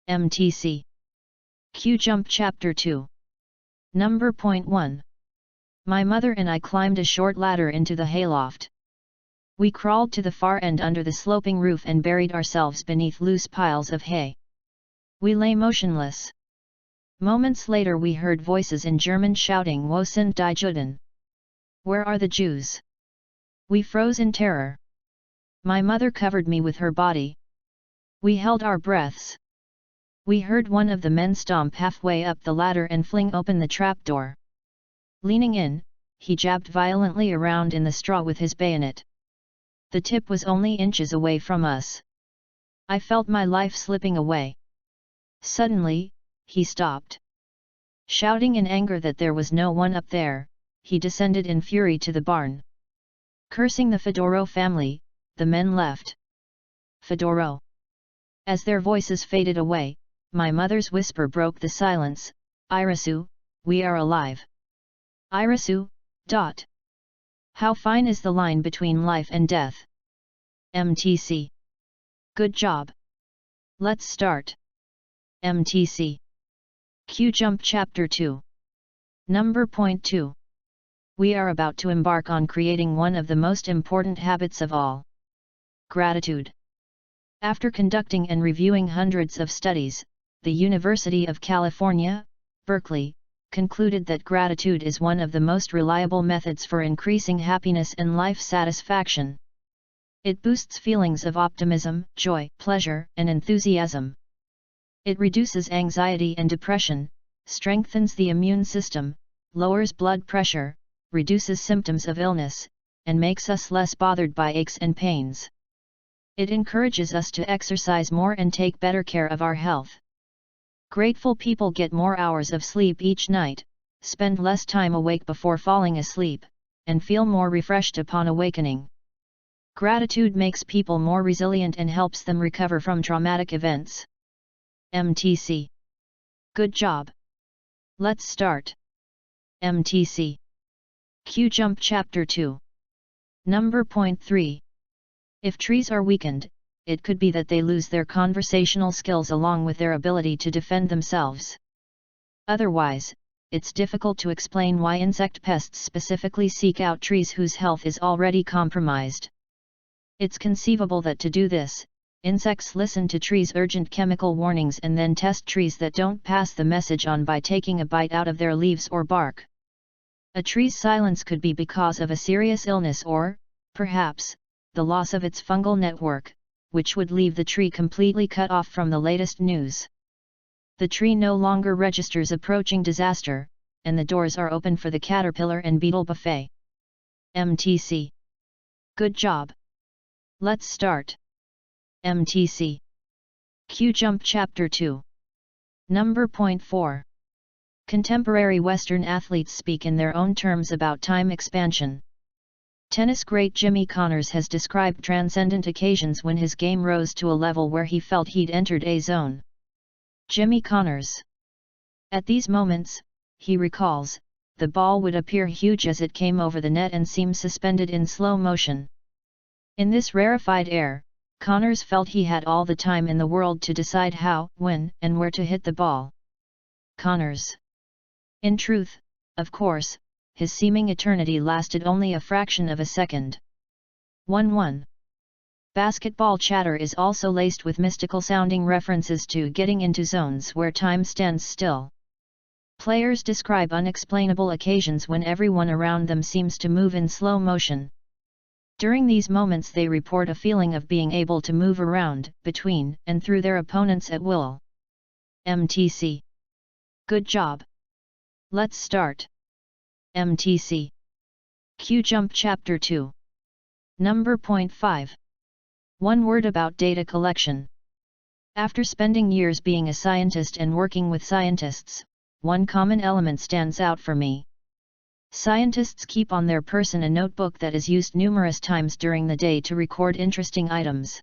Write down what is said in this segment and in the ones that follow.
MTC. Q-Jump Chapter 2. Number point 1. My mother and I climbed a short ladder into the hayloft. We crawled to the far end under the sloping roof and buried ourselves beneath loose piles of hay. We lay motionless. Moments later we heard voices in German shouting, "Wo sind die Juden?" Where are the Jews? We froze in terror. My mother covered me with her body. We held our breaths. We heard one of the men stomp halfway up the ladder and fling open the trapdoor. Leaning in, he jabbed violently around in the straw with his bayonet. The tip was only inches away from us. I felt my life slipping away. Suddenly, he stopped. Shouting in anger that there was no one up there, he descended in fury to the barn. Cursing the Fedoro family, the men left. Fedoro. As their voices faded away, my mother's whisper broke the silence, "Irisu, we are alive. Irisu, dot. How fine is the line between life and death." MTC. Good job. Let's start. MTC. Q-Jump Chapter 2. Number point 2. We are about to embark on creating one of the most important habits of all. Gratitude. After conducting and reviewing hundreds of studies, the University of California, Berkeley, concluded that gratitude is one of the most reliable methods for increasing happiness and life satisfaction. It boosts feelings of optimism, joy, pleasure, and enthusiasm. It reduces anxiety and depression, strengthens the immune system, lowers blood pressure, reduces symptoms of illness, and makes us less bothered by aches and pains. It encourages us to exercise more and take better care of our health. Grateful people get more hours of sleep each night, spend less time awake before falling asleep, and feel more refreshed upon awakening. Gratitude makes people more resilient and helps them recover from traumatic events. MTC. Good job. Let's start. MTC. Q-Jump Chapter 2. Number point 3. If trees are weakened, it could be that they lose their conversational skills along with their ability to defend themselves. Otherwise, it's difficult to explain why insect pests specifically seek out trees whose health is already compromised. It's conceivable that to do this, insects listen to trees' urgent chemical warnings and then test trees that don't pass the message on by taking a bite out of their leaves or bark. A tree's silence could be because of a serious illness or, perhaps, the loss of its fungal network, which would leave the tree completely cut off from the latest news. The tree no longer registers approaching disaster, and the doors are open for the caterpillar and beetle buffet. MTC. Good job. Let's start. MTC. Q-Jump Chapter 2. Number point 4. Contemporary Western athletes speak in their own terms about time expansion. Tennis great Jimmy Connors has described transcendent occasions when his game rose to a level where he felt he'd entered a zone. Jimmy Connors. At these moments, he recalls, the ball would appear huge as it came over the net and seem suspended in slow motion. In this rarefied air, Connors felt he had all the time in the world to decide how, when, and where to hit the ball. Connors. In truth, of course, his seeming eternity lasted only a fraction of a second. 1-1. Basketball chatter is also laced with mystical-sounding references to getting into zones where time stands still. Players describe unexplainable occasions when everyone around them seems to move in slow motion. During these moments they report a feeling of being able to move around, between, and through their opponents at will. MTC. Good job. Let's start. MTC. Q-Jump Chapter 2. Number point 5. One word about data collection. After spending years being a scientist and working with scientists, one common element stands out for me. Scientists keep on their person a notebook that is used numerous times during the day to record interesting items.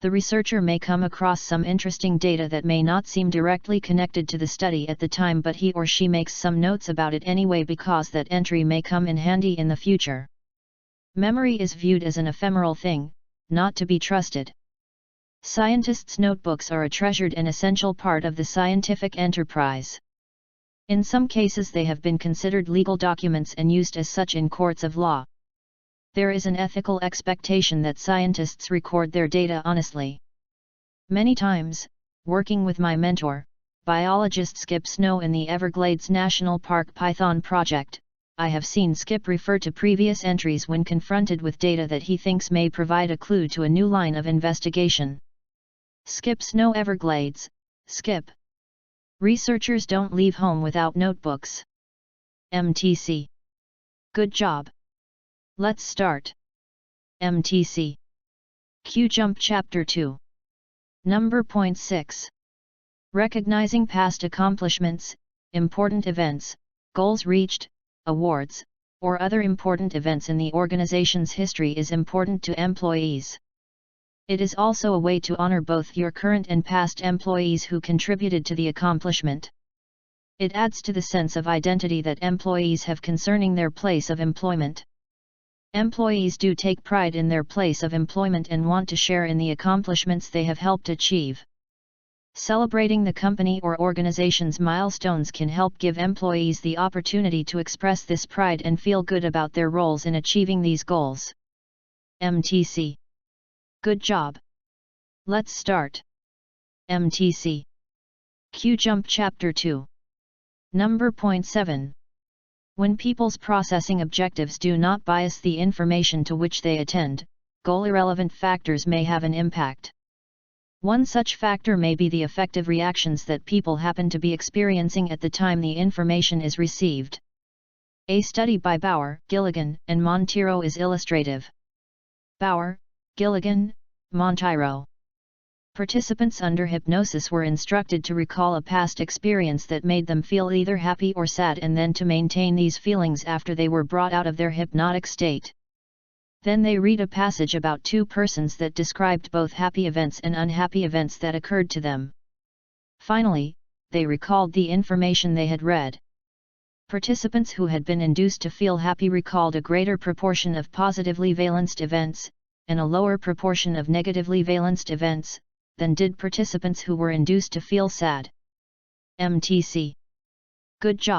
The researcher may come across some interesting data that may not seem directly connected to the study at the time, but he or she makes some notes about it anyway because that entry may come in handy in the future. Memory is viewed as an ephemeral thing, not to be trusted. Scientists' notebooks are a treasured and essential part of the scientific enterprise. In some cases they have been considered legal documents and used as such in courts of law. There is an ethical expectation that scientists record their data honestly. Many times, working with my mentor, biologist Skip Snow in the Everglades National Park Python project, I have seen Skip refer to previous entries when confronted with data that he thinks may provide a clue to a new line of investigation. Skip Snow Everglades, Skip. Researchers don't leave home without notebooks. MTC. Good job. Let's start. MTC. Q-Jump Chapter 2. Number 6. Recognizing past accomplishments, important events, goals reached, awards, or other important events in the organization's history is important to employees. It is also a way to honor both your current and past employees who contributed to the accomplishment. It adds to the sense of identity that employees have concerning their place of employment. Employees do take pride in their place of employment and want to share in the accomplishments they have helped achieve. Celebrating the company or organization's milestones can help give employees the opportunity to express this pride and feel good about their roles in achieving these goals. MTC. Good job. Let's start. MTC. Q-Jump Chapter 2. Number 7. When people's processing objectives do not bias the information to which they attend, goal-irrelevant factors may have an impact. One such factor may be the affective reactions that people happen to be experiencing at the time the information is received. A study by Bauer, Gilligan, and Monteiro is illustrative. Bauer, Gilligan, Monteiro. Participants under hypnosis were instructed to recall a past experience that made them feel either happy or sad and then to maintain these feelings after they were brought out of their hypnotic state. Then they read a passage about two persons that described both happy events and unhappy events that occurred to them. Finally, they recalled the information they had read. Participants who had been induced to feel happy recalled a greater proportion of positively valenced events, and a lower proportion of negatively valenced events, than did participants who were induced to feel sad. MTC. Good job.